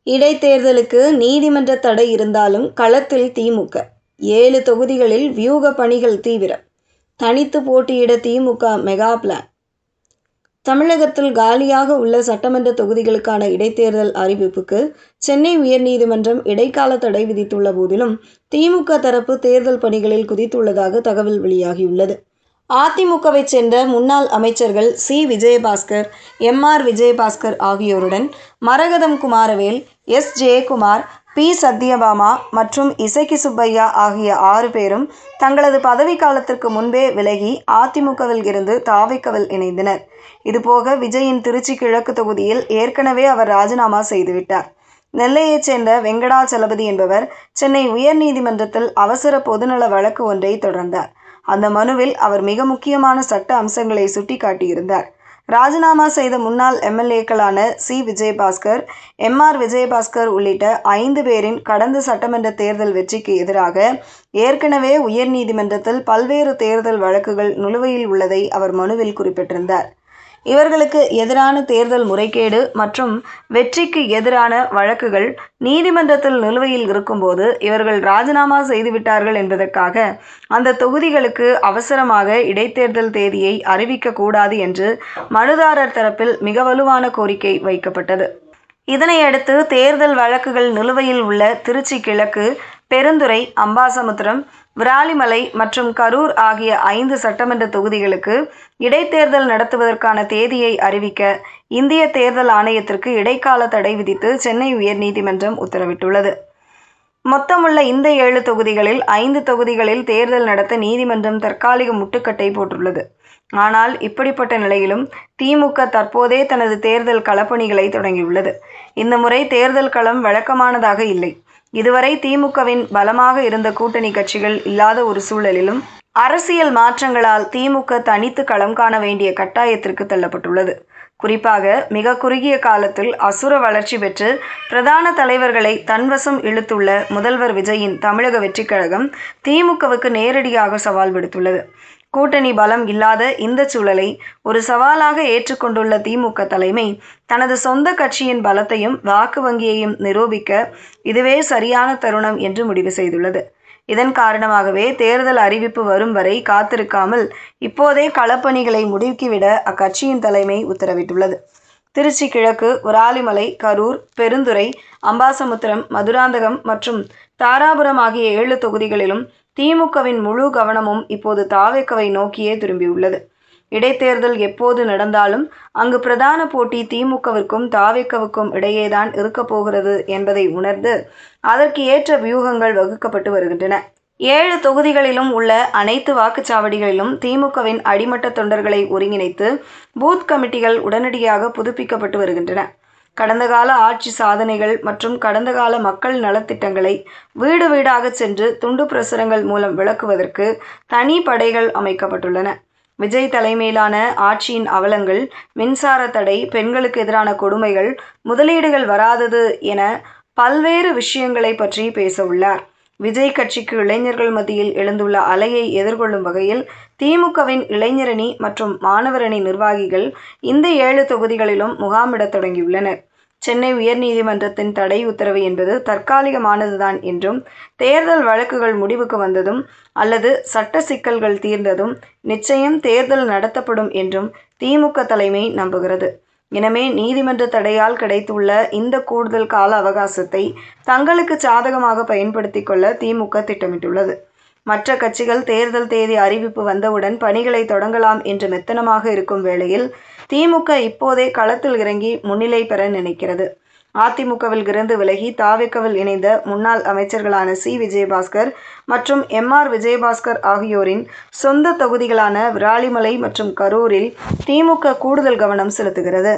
இடைத்தேர்தலுக்கு நீதிமன்ற தடை இருந்தாலும் களத்தில் திமுக. 7 தொகுதிகளில் வியூக பணிகள் தீவிரம். தனித்து போட்டியிட திமுக மெகா பிளான். தமிழகத்தில் காலியாக உள்ள சட்டமன்ற தொகுதிகளுக்கான இடைத்தேர்தல் அறிவிப்புக்கு சென்னை உயர்நீதிமன்றம் இடைக்கால தடை விதித்துள்ள போதிலும் திமுக தரப்பு தேர்தல் பணிகளில் குதித்துள்ளதாக தகவல் வெளியாகியுள்ளது. அதிமுகவை சேர்ந்த முன்னாள் அமைச்சர்கள் சி. விஜயபாஸ்கர், எம்.ஆர். விஜயபாஸ்கர் ஆகியோருடன் மரகதம் குமாரவேல், எஸ். ஜெயக்குமார், பி. சத்யபாமா மற்றும் இசக்கி சுப்பையா ஆகிய 6 பேரும் தங்களது பதவிக்காலத்திற்கு முன்பே விலகி அதிமுகவில் இருந்து தாவேக்காவில் இணைந்தனர். இதுபோக விஜயின் திருச்சி கிழக்கு தொகுதியில் ஏற்கனவே அவர் ராஜினாமா செய்துவிட்டார். நெல்லையைச் சேர்ந்த வெங்கடாச்சலபதி என்பவர் சென்னை உயர்நீதிமன்றத்தில் அவசர பொதுநல வழக்கு ஒன்றை தொடர்ந்தார். அந்த மனுவில் அவர் மிக முக்கியமான சட்ட அம்சங்களை சுட்டிக்காட்டியிருந்தார். ராஜினாமா செய்த முன்னாள் எம்.எல்.ஏக்களான சி. விஜயபாஸ்கர், எம்.ஆர். விஜயபாஸ்கர் உள்ளிட்ட 5 பேரின் கடந்த சட்டமன்ற தேர்தல் வெற்றிக்கு எதிராக ஏற்கனவே உயர்நீதிமன்றத்தில் பல்வேறு தேர்தல் வழக்குகள் நிலுவையில் உள்ளதை அவர் மனுவில் குறிப்பிட்டிருந்தார். இவர்களுக்கு எதிரான தேர்தல் முறைகேடு மற்றும் வெற்றிக்கு எதிரான வழக்குகள் நீதிமன்றத்தில் நிலுவையில் இருக்கும்போது இவர்கள் ராஜினாமா செய்துவிட்டார்கள் என்பதற்காக அந்த தொகுதிகளுக்கு அவசரமாக இடைத்தேர்தல் தேதியை அறிவிக்க கூடாது என்று மனுதாரர் தரப்பில் மிக வலுவான கோரிக்கை வைக்கப்பட்டது. இதனையடுத்து தேர்தல் வழக்குகள் நிலுவையில் உள்ள திருச்சி கிழக்கு, பெருந்துறை, அம்பாசமுத்திரம், விராலிமலை மற்றும் கரூர் ஆகிய 5 சட்டமன்ற தொகுதிகளுக்கு இடைத்தேர்தல் நடத்துவதற்கான தேதியை அறிவிக்க இந்திய தேர்தல் ஆணையத்திற்கு இடைக்கால தடை விதித்து சென்னை உயர்நீதிமன்றம் உத்தரவிட்டுள்ளது. மொத்தமுள்ள இந்த 7 தொகுதிகளில் 5 தொகுதிகளில் தேர்தல் நடத்த நீதிமன்றம் தற்காலிக முட்டுக்கட்டை போட்டுள்ளது. ஆனால் இப்படிப்பட்ட நிலையிலும் திமுக தற்போதே தனது தேர்தல் களப்பணிகளை தொடங்கியுள்ளது. இந்த முறை தேர்தல் களம் வழக்கமானதாக இல்லை. இதுவரை திமுகவின் பலமாக இருந்த கூட்டணி கட்சிகள் இல்லாத ஒரு சூழலிலும் அரசியல் மாற்றங்களால் திமுக தனித்து களம் காண வேண்டிய கட்டாயத்திற்கு தள்ளப்பட்டுள்ளது. குறிப்பாக மிக குறுகிய காலத்தில் அசுர வளர்ச்சி பெற்று பிரதான தலைவர்களை தன்வசம் இழுத்துள்ள முதல்வர் விஜயின் தமிழக வெற்றிக் கழகம் திமுகவுக்கு நேரடியாக சவால் விடுத்துள்ளது. கூட்டணி பலம் இல்லாத இந்த சூழலை ஒரு சவாலாக ஏற்றுக்கொண்டுள்ள திமுக தலைமை தனது சொந்த கட்சியின் பலத்தையும் வாக்கு வங்கியையும் நிரூபிக்க இதுவே சரியான தருணம் என்று முடிவு செய்துள்ளது. இதன் காரணமாகவே தேர்தல் அறிவிப்பு வரும் வரை காத்திருக்காமல் இப்போதே களப்பணிகளை முடுக்கிவிட அக்கட்சியின் தலைமை உத்தரவிட்டுள்ளது. திருச்சி கிழக்கு, விராலிமலை, கரூர், பெருந்துறை, அம்பாசமுத்திரம், மதுராந்தகம் மற்றும் தாராபுரம் ஆகிய 7 தொகுதிகளிலும் திமுகவின் முழு கவனமும் இப்போது தாவேக்காவை நோக்கியே திரும்பியுள்ளது. இடைத்தேர்தல் எப்போது நடந்தாலும் அங்கு பிரதான போட்டி திமுகவிற்கும் தாவேக்காவுக்கும் இடையேதான் இருக்கப் போகிறது என்பதை உணர்ந்து அதற்கு ஏற்ற வியூகங்கள் வகுக்கப்பட்டு வருகின்றன. 7 தொகுதிகளிலும் உள்ள அனைத்து வாக்குச்சாவடிகளிலும் திமுகவின் அடிமட்ட தொண்டர்களை ஒருங்கிணைத்து பூத் கமிட்டிகள் உடனடியாக புதுப்பிக்கப்பட்டு வருகின்றன. கடந்த கால ஆட்சி சாதனைகள் மற்றும் கடந்த கால மக்கள் நலத்திட்டங்களை வீடு வீடாக சென்று துண்டு பிரசுரங்கள் மூலம் விளக்குவதற்கு தனி படைகள் அமைக்கப்பட்டுள்ளன. விஜய் தலைமையிலான ஆட்சியின் அவலங்கள், மின்சார தடை, பெண்களுக்கு எதிரான கொடுமைகள், முதலீடுகள் வராதது என பல்வேறு விஷயங்களை பற்றி பேச உள்ளார். விஜய் கட்சிக்கு இளைஞர்கள் மத்தியில் எழுந்துள்ள அலையை எதிர்கொள்ளும் வகையில் திமுகவின் இளைஞரணி மற்றும் மாணவரணி நிர்வாகிகள் இந்த 7 தொகுதிகளிலும் முகாமிட தொடங்கியுள்ளனர். சென்னை உயர்நீதிமன்றத்தின் தடை உத்தரவு என்பது தற்காலிகமானதுதான் என்றும் தேர்தல் வழக்குகள் முடிவுக்கு வந்ததும் அல்லது சட்ட சிக்கல்கள் தீர்ந்ததும் நிச்சயம் தேர்தல் நடத்தப்படும் என்றும் திமுக தலைமை நம்புகிறது. எனவே நீதிமன்ற தடையால் கிடைத்துள்ள இந்த கூடுதல் கால அவகாசத்தை தங்களுக்கு சாதகமாக பயன்படுத்திக் கொள்ள திமுக திட்டமிட்டுள்ளது. மற்ற கட்சிகள் தேர்தல் தேதி அறிவிப்பு வந்தவுடன் பணிகளை தொடங்கலாம் என்று மெத்தனமாக இருக்கும் வேளையில் திமுக இப்போதே களத்தில் இறங்கி முன்னிலை பெற நினைக்கிறது. அதிமுகவில் இருந்து விலகி தாவேக்காவில் இணைந்த முன்னாள் அமைச்சர்களான சி. விஜயபாஸ்கர் மற்றும் எம்.ஆர். விஜயபாஸ்கர் ஆகியோரின் சொந்த தொகுதிகளான விராலிமலை மற்றும் கரூரில் திமுக கூடுதல் கவனம் செலுத்துகிறது.